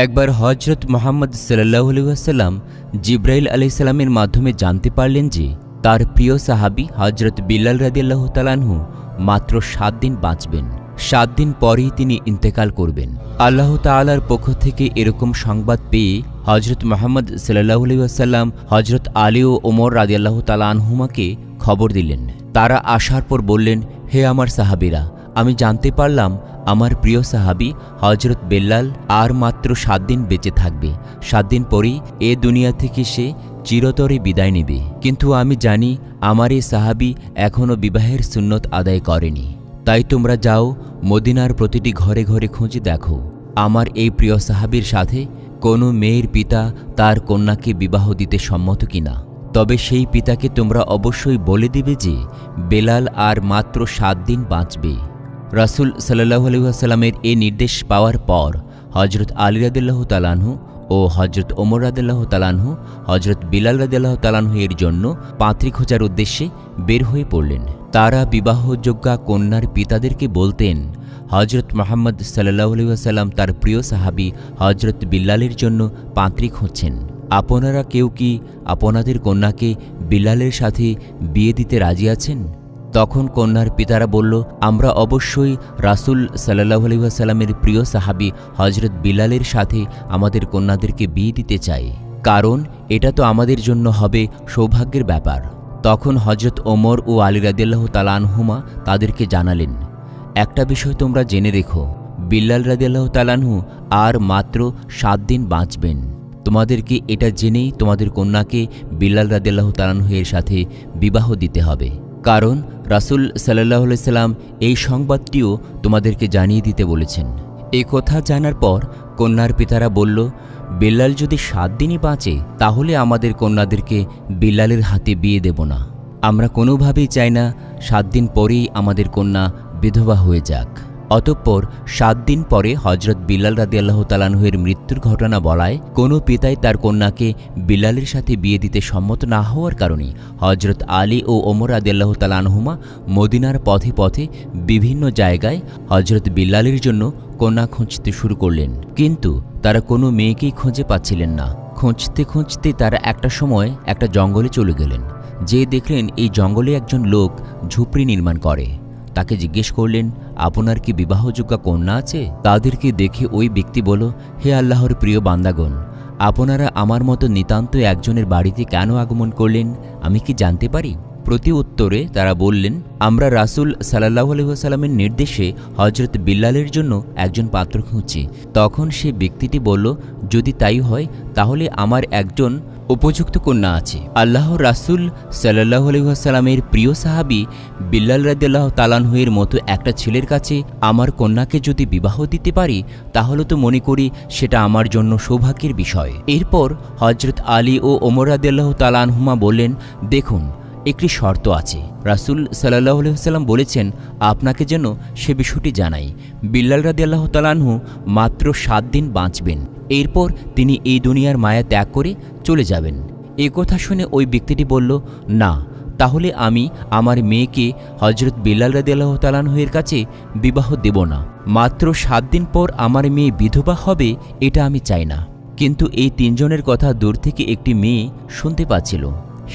একবার হজরত মুহাম্মদ সাল্লাল্লাহু আলাইহি ওয়াসাল্লাম জিব্রাইল আলাইহিস সালামের মাধ্যমে জানতে পারলেন যে তার প্রিয় সাহাবী হজরত বিল্লাল রাদিয়াল্লাহু তাআলা আনহু মাত্র 7 দিন বাঁচবেন। 7 দিন পরেই তিনি ইন্তেকাল করবেন। আল্লাহ তাআলার পক্ষ থেকে এরকম সংবাদ পেয়ে হজরত মুহাম্মদ সাল্লাল্লাহু আলাইহি ওয়াসাল্লাম হজরত আলী ও ওমর রাদিয়াল্লাহু তাআলা আনহুমাকে খবর দিলেন। তারা আসার পর বললেন, হে আমার সাহাবীরা, আমি জানতে পারলাম আমার প্রিয় সাহাবী হজরত বেল্লাল আর মাত্র 7 দিন বেঁচে থাকবে। 7 দিন পরেই এ দুনিয়া থেকে সে চিরতরে বিদায় নেবে। কিন্তু আমি জানি আমার এই সাহাবী এখনও বিবাহের সুন্নত আদায় করেনি। তাই তোমরা যাও, মদিনার প্রতিটি ঘরে ঘরে খুঁজে দেখো আমার এই প্রিয় সাহাবীর সাথে কোনো মেয়ের পিতা তার কন্যাকে বিবাহ দিতে সম্মত কিনা। তবে সেই পিতাকে তোমরা অবশ্যই বলে দিবে যে বেলাল আর মাত্র 7 দিন বাঁচবে। রাসূল সাল্লাল্লাহু আলাইহি ওয়াসাল্লামের এই নির্দেশ পাওয়ার পর হজরত আলী রাদিয়াল্লাহু তাআলা আনহু ও হজরত ওমর রাদিয়াল্লাহু তাআলা আনহু হজরত বিলাল রাদিয়াল্লাহু তাআলা আনহু এর জন্য পাত্রী খোঁজার উদ্দেশ্যে বের হয়ে পড়লেন। তারা বিবাহযোগ্যা কন্যার পিতাদেরকে বলতেন, হজরত মুহাম্মদ সাল্লাল্লাহু আলাইহি ওয়াসাল্লাম তার প্রিয় সাহাবী হজরত বিল্লালের জন্য পাত্রী খুঁজছেন। আপনারা কেউ কি আপনাদের কন্যাকে বিল্লালের সাথে বিয়ে দিতে রাজি আছেন? তখন কন্যার পিতারা বলল, আমরা অবশ্যই রাসূল সাল্লাল্লাহু আলাইহি ওয়াসাল্লামের প্রিয় সাহাবী হজরত বিল্লালের সাথে আমাদের কন্যাদেরকে বিয়ে দিতে চাই, কারণ এটা তো আমাদের জন্য হবে সৌভাগ্যের ব্যাপার। তখন হজরত ওমর ও আলী রাদিয়াল্লাহু তাআলা আনহুমা তাদেরকে জানালেন, একটা বিষয় তোমরা জেনে রেখো, বিল্লাল রাদিয়াল্লাহু তাআলা আনহু আর মাত্র 7 দিন বাঁচবেন। তোমাদেরকে এটা জেনেই তোমাদের কন্যাকে বিল্লাল রাদিয়াল্লাহু তাআলা আনহু এর সাথে বিবাহ দিতে হবে, কারণ রাসূল সাল্লাল্লাহু আলাইহি সাল্লাম এই সংবাদটিও তোমাদেরকে জানিয়ে দিতে বলেছেন। এই কথা জানার পর কন্যার পিতারা বলল, বিল্লাল যদি 7 দিনই বাঁচে তাহলে আমাদের কন্যাদেরকে বিল্লালের হাতে বিয়ে দেব না। আমরা কোনোভাবেই চাই না 7 দিন পরেই আমাদের কন্যা বিধবা হয়ে যাক। অতঃপর 7 দিন পরে হজরত বিল্লাল রাদিয়াল্লাহু তাআলা আনহুর মৃত্যুর ঘটনা বলায় কোনো পিতাই তার কন্যাকে বিল্লালের সাথে বিয়ে দিতে সম্মত না হওয়ার কারণে হজরত আলী ও ওমর রাদিয়াল্লাহু তাআলা আনহুমা মদিনার পথে পথে বিভিন্ন জায়গায় হজরত বিল্লালের জন্য কন্যা খুঁজতে শুরু করলেন। কিন্তু তারা কোনো মেয়েকেই খুঁজে পাচ্ছিলেন না। খুঁজতে খুঁজতে তারা একটা সময় একটা জঙ্গলে চলে গেলেন। যে দেখলেন এই জঙ্গলে একজন লোক ঝুপড়ি নির্মাণ করে। তাকে জিজ্ঞেস করলেন, আপনার কি বিবাহযোগ্য কন্যা আছে? তাদেরকে দেখে ওই ব্যক্তি বলল, হে আল্লাহর প্রিয় বান্দাগণ, আপনারা আমার মতো নিতান্ত একজনের বাড়িতে কেন আগমন করলেন আমি কি জানতে পারি? প্রতি উত্তরে তারা বললেন, আমরা রাসূল সাল্লাল্লাহু আলাইহি ওয়াসাল্লামের নির্দেশে হজরত বিল্লালের জন্য একজন পাত্র খুঁজছি। তখন সে ব্যক্তিটি বলল, যদি তাই হয় তাহলে আমার একজন উপযুক্ত কন্যা আছে। আল্লাহর রাসূল সাল্লাল্লাহু আলাইহি ওয়াসাল্লামের প্রিয় সাহাবী বিল্লাল রাদিয়াল্লাহু তাআলা আনহু এর মতো একটা ছেলের কাছে আমার কন্যাকে যদি বিবাহ দিতে পারি তাহলে তো মনে করি সেটা আমার জন্য সৌভাগ্যের বিষয়। এরপর হজরত আলী ও ওমর রাদিয়াল্লাহু তাআলা আনহুমা বললেন, দেখুন, একটি শর্ত আছে। রাসূল সাল্লাল্লাহু আলাইহি ওয়াসাল্লাম বলেছেন আপনাকে যেন সে বিষয়টি জানাই। বিল্লাল রাদিয়াল্লাহু তাআলা আনহু মাত্র 7 দিন বাঁচবেন, এরপর তিনি এই দুনিয়ার মায়া ত্যাগ করে চলে যাবেন। এ কথা শুনে ওই ব্যক্তিটি বলল, না, তাহলে আমি আমার মেয়েকে হজরত বিল্লাল রাদিয়াল্লাহু তাআলা আনহু এর কাছে বিবাহ দেব না। মাত্র 7 দিন পর আমার মেয়ে বিধবা হবে এটা আমি চাই না। কিন্তু এই 3 জনের কথা দূর থেকে একটি মেয়ে শুনতে পাচ্ছিল।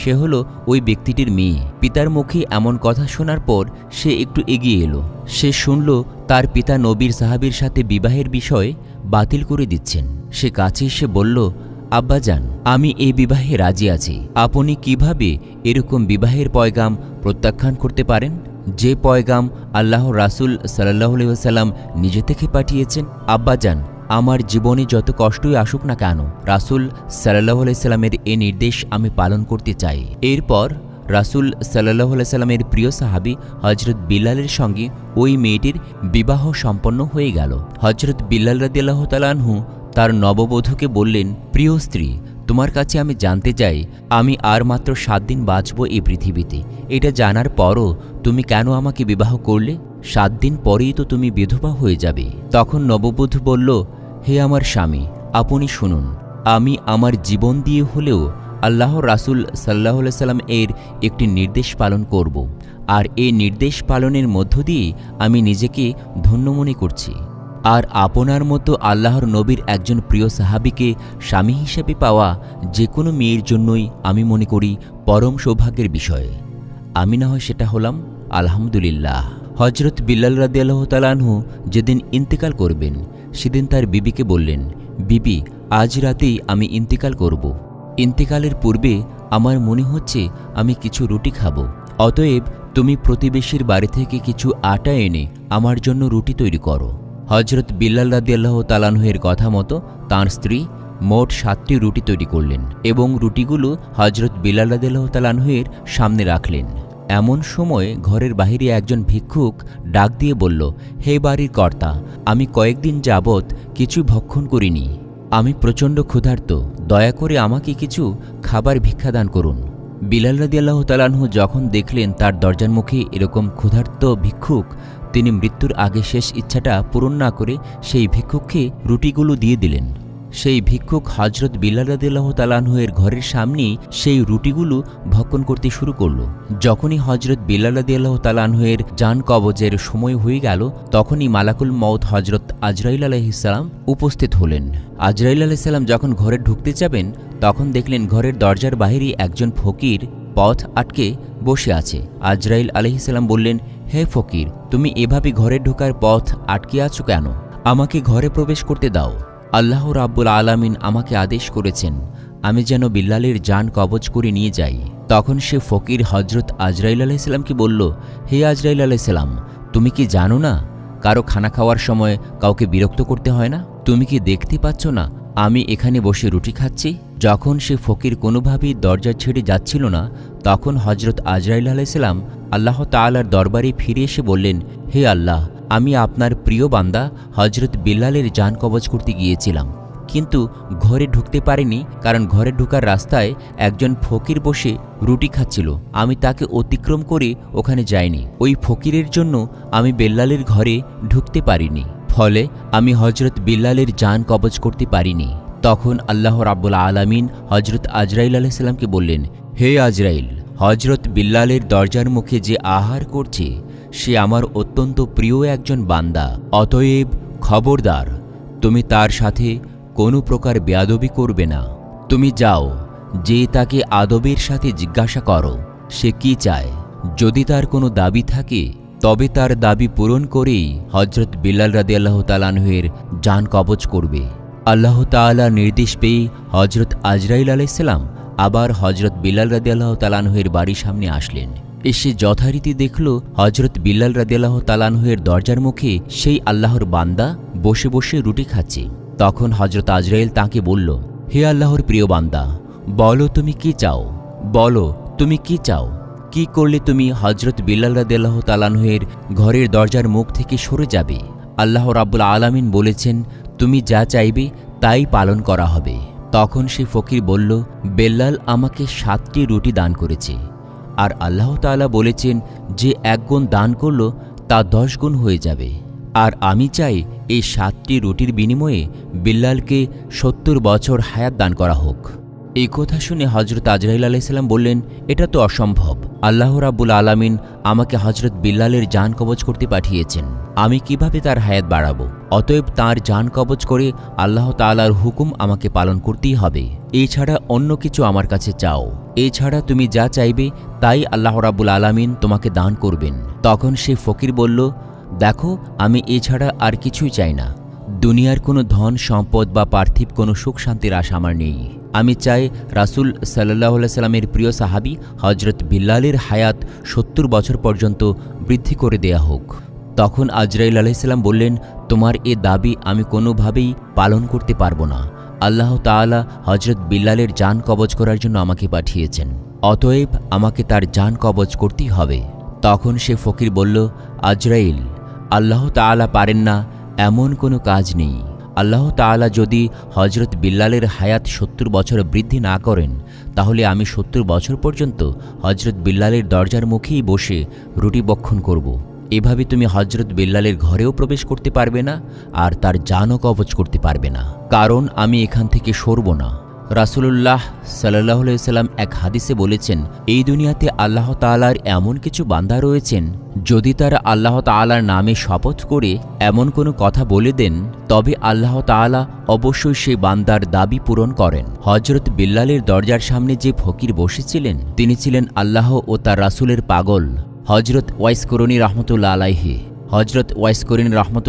সে হলো ওই ব্যক্তিটির মেয়ে। পিতার মুখে এমন কথা শোনার পর সে একটু এগিয়ে এলো। সে শুনল তার পিতা নবীর সাহাবীর সাথে বিবাহের বিষয় বাতিল করে দিচ্ছেন। সে কাছে এসে বলল, আব্বাজান, আমি এই বিবাহে রাজি আছি। আপনি কিভাবে এরকম বিবাহের পয়গাম প্রত্যাখ্যান করতে পারেন, যে পয়গাম আল্লাহর রাসূল সাল্লাল্লাহু আলাইহি ওয়াসাল্লাম নিজে থেকে পাঠিয়েছেন? আব্বাজান, আমার জীবনে যত কষ্টই আসুক না কেন রাসূল সাল্লাল্লাহু আলাইহি সাল্লামের এই নির্দেশ আমি পালন করতে চাই। এরপর রাসূল সাল্লাল্লাহু আলাইহি সাল্লামের প্রিয় সাহাবী হজরত বিল্লালের সঙ্গে ওই মেয়েটির বিবাহ সম্পন্ন হয়ে গেল। হজরত বিল্লাল রাদিয়াল্লাহু তাআলা আনহু তার নববধূকে বললেন, প্রিয় স্ত্রী, তোমার কাছে আমি জানতে চাই, আমি আর মাত্র 7 দিন বাঁচব এই পৃথিবীতে। এটা জানার পরও তুমি কেন আমাকে বিবাহ করলে? 7 দিন পরেই তো তুমি বিধবা হয়ে যাবে। তখন নববধূ বলল, হে আমার স্বামী, আপনি শুনুন, আমি আমার জীবন দিয়ে হলেও আল্লাহর রাসূল সাল্লাল্লাহু আলাইহি সাল্লাম এর একটি নির্দেশ পালন করব, আর এই নির্দেশ পালনের মধ্য দিয়ে আমি নিজেকে ধন্য মনে করছি। আর আপনার মতো আল্লাহর নবীর একজন প্রিয় সাহাবীকে স্বামী হিসেবে পাওয়া যে কোনো মেয়ের জন্যই আমি মনে করি পরম সৌভাগ্যের বিষয়। আমি না হয় সেটা হলাম, আলহামদুলিল্লাহ। হজরত বিল্লাল রাদিয়াল্লাহু তাআলা আনহু যেদিন ইন্তেকাল করবেন সেদিন তার বিবিকে বললেন, বিবি, আজ রাতেই আমি ইন্তেকাল করব। ইন্তেকালের পূর্বে আমার মনে হচ্ছে আমি কিছু রুটি খাবো, অতএব তুমি প্রতিবেশীর বাড়ি থেকে কিছু আটা এনে আমার জন্য রুটি তৈরি করো। হজরত বিল্লাল রাদিয়াল্লাহু তাআলা আনহু-এর কথা মতো তাঁর স্ত্রী মোট 7টি রুটি তৈরি করলেন এবং রুটিগুলো হজরত বিল্লাল রাদিয়াল্লাহু তাআলা আনহু-এর সামনে রাখলেন। এমন সময় ঘরের বাহিরে একজন ভিক্ষুক ডাক দিয়ে বলল, হে বাড়ির কর্তা, আমি কয়েকদিন যাবৎ কিছু ভক্ষণ করিনি, আমি প্রচণ্ড ক্ষুধার্ত, দয়া করে আমাকে কিছু খাবার ভিক্ষাদান করুন। বিল্লাল রাদিয়াল্লাহু তাআলা আনহু যখন দেখলেন তার দরজার মুখে এরকম ক্ষুধার্ত ভিক্ষুক, তিনি মৃত্যুর আগে শেষ ইচ্ছাটা পূরণ না করে সেই ভিক্ষুককে রুটিগুলো দিয়ে দিলেন। সেই ভিক্ষুক হজরত বিল্লাল রাদিয়াল্লাহু তাআলা আনহু-এর ঘরের সামনেই সেই রুটিগুলো ভক্ষণ করতে শুরু করল। যখনই হজরত বিল্লাল রাদিয়াল্লাহু তাআলা আনহু-এর জান কবজের সময় হয়ে গেল, তখনই মালাকুল মউত হজরত আজরাইল আলাইহিস সালাম উপস্থিত হলেন। আজরাইল আলাইহিস সালাম যখন ঘরে ঢুকতে যাবেন, তখন দেখলেন ঘরের দরজার বাহিরে একজন ফকির পথ আটকে বসে আছে। আজরাইল আলাইহিস সালাম বললেন, হে ফকির, তুমি এভাবে ঘরে ঢোকার পথ আটকে আছো কেন? আমাকে ঘরে প্রবেশ করতে দাও। আল্লাহ রাব্বুল আলামিন আমাকে আদেশ করেছেন আমি যেন বিল্লালের জান কবজ করে নিয়ে যাই। তখন সে ফকির হজরত আজরাইল আলাইহিস সালামকে বলল, হে আজরাইল আলাইহিস সালাম, তুমি কি জানো না কারো খানা খাওয়ার সময় কাউকে বিরক্ত করতে হয় না? তুমি কি দেখতে পাচ্ছ না আমি এখানে বসে রুটি খাচ্ছি? যখন সে ফকির কোনোভাবেই দরজা ছেড়ে যাচ্ছিল না, তখন হজরত আজরাইল আলাইহিস সালাম আল্লাহ তাআলার দরবারে ফিরে এসে বললেন, হে আল্লাহ, আমি আপনার প্রিয় বান্দা হজরত বিল্লালের জান কবজ করতে গিয়েছিলাম, কিন্তু ঘরে ঢুকতে পারিনি, কারণ ঘরে ঢোকার রাস্তায় একজন ফকির বসে রুটি খাচ্ছিল। আমি তাকে অতিক্রম করে ওখানে যাইনি। ওই ফকিরের জন্য আমি বিল্লালের ঘরে ঢুকতে পারিনি, ফলে আমি হজরত বিল্লালের জান কবজ করতে পারিনি। তখন আল্লাহ রাব্বুল আলামিন হজরত আজরাইল আলাইহিস সালামকে বললেন, হে আজরাইল, হজরত বিল্লালের দরজার মুখে যে আহার করছে সে আমার অত্যন্ত প্রিয় একজন বান্দা, অতএব খবরদার, তুমি তার সাথে কোনো প্রকার বেয়াদবি করবে না। তুমি যাও, যে তাকে আদবের সাথে জিজ্ঞাসা করো সে কি চায়। যদি তার কোনো দাবি থাকে তবে তার দাবি পূরণ করেই হজরত বিল্লাল রাদিয়াল্লাহু তাআলা আনহু-এর জান কবজ করবে। আল্লাহ তাআলার নির্দেশ পেয়ে হজরত আজরাইল আলাইহিস সালাম আবার হজরত বিল্লাল রাদিয়াল্লাহু তাআলা আনহু-এর বাড়ির সামনে আসলেন। এসে যথারীতি দেখল হজরত বিল্লাল রাদিয়াল্লাহু তাআলা আনহু-এর দরজার মুখে সেই আল্লাহর বান্দা বসে বসে রুটি খাচ্ছে। তখন হজরত আজরাইল তাঁকে বলল, হে আল্লাহর প্রিয় বান্দা, বলো তুমি কি চাও, বলো তুমি কি চাও। কি করলে তুমি হজরত বিল্লাল রাদিয়াল্লাহু তাআলা আনহু-এর ঘরের দরজার মুখ থেকে সরে যাবে? আল্লাহ রাব্বুল আলামিন বলেছেন, তুমি যা চাইবে তাই পালন করা হবে। তখন সে ফকির বলল, বিল্লাল আমাকে 7টি রুটি দান করেছে, আর আল্লাহ তাআলা বলেছেন যে 1 গুণ দান করল তা 10 গুণ হয়ে যাবে, আর আমি চাই এই 7টি রুটির বিনিময়ে বিল্লালকে 70 বছর হায়াত দান করা হোক। এই কথা শুনে হজরত আজরাইল আলাইহিস সালাম বললেন, এটা তো অসম্ভব। আল্লাহ রাব্বুল আলামিন আমাকে হজরত বিল্লালের জান কবজ করতে পাঠিয়েছেন, আমি কিভাবে তার হায়াত বাড়াবো? অতএব তার জান কবজ করে আল্লাহ তাআলার হুকুম আমাকে পালন করতেই হবে। এছাড়া অন্য কিছু আমার কাছে চাও। এছাড়া তুমি যা চাইবে তাই আল্লাহ রাব্বুল আলামিন তোমাকে দান করবেন। তখন সে ফকির বলল, দেখো, আমি এছাড়া আর কিছুই চাই না। দুনিয়ার কোনো ধন সম্পদ বা পার্থিব কোনো সুখ শান্তির আশা আমার নেই। আমি চাই রাসূল সাল্লাল্লাহু আলাইহি সাল্লামের প্রিয় সাহাবী হজরত বিল্লালের হায়াত 70 বছর পর্যন্ত বৃদ্ধি করে দেয়া হোক। তখন আজরাইল আলাইহিস সালাম বললেন, তোমার এ দাবি আমি কোনোভাবেই পালন করতে পারবো না। আল্লাহ তাআলা হজরত বিল্লালের জান কবজ করার জন্য আমাকে পাঠিয়েছেন, অতএব আমাকে তার জান কবজ করতেই হবে। তখন সে ফকির বলল, আজরাইল, আল্লাহ তাআলা পারেন না এমন কোনো কাজ নেই। আল্লাহ তাআলা যদি হজরত বিল্লালের হায়াত 70 বছর বৃদ্ধি না করেন, তাহলে আমি 70 বছর পর্যন্ত হজরত বিল্লালের দরজার মুখেই বসে রুটি বক্ষণ করব। এভাবে তুমি হজরত বিল্লালের ঘরেও প্রবেশ করতে পারবে না, আর তার জানও কবজ করতে পারবে না, কারণ আমি এখান থেকে সরব না। রাসূলুল্লাহ সাল্লাল্লাহু আলাইহি ওয়াসাল্লাম এক হাদিসে বলেছেন, এই দুনিয়াতে আল্লাহ তাআলার এমন কিছু বান্দা রয়েছেন, যদি তারা আল্লাহ তাআলার নামে শপথ করে এমন কোনো কথা বলে দেন, তবে আল্লাহ তাআলা অবশ্যই সেই বান্দার দাবি পূরণ করেন। হযরত বিল্লালের দরজার সামনে যে ফকির বসেছিলেন, তিনি ছিলেন আল্লাহ ও তার রাসূলের পাগল হযরত ওয়াইস করনী রাহমাতুল্লাহ আলাইহি। হযরত ওয়াইস করনী রাহমাতুল্লাহ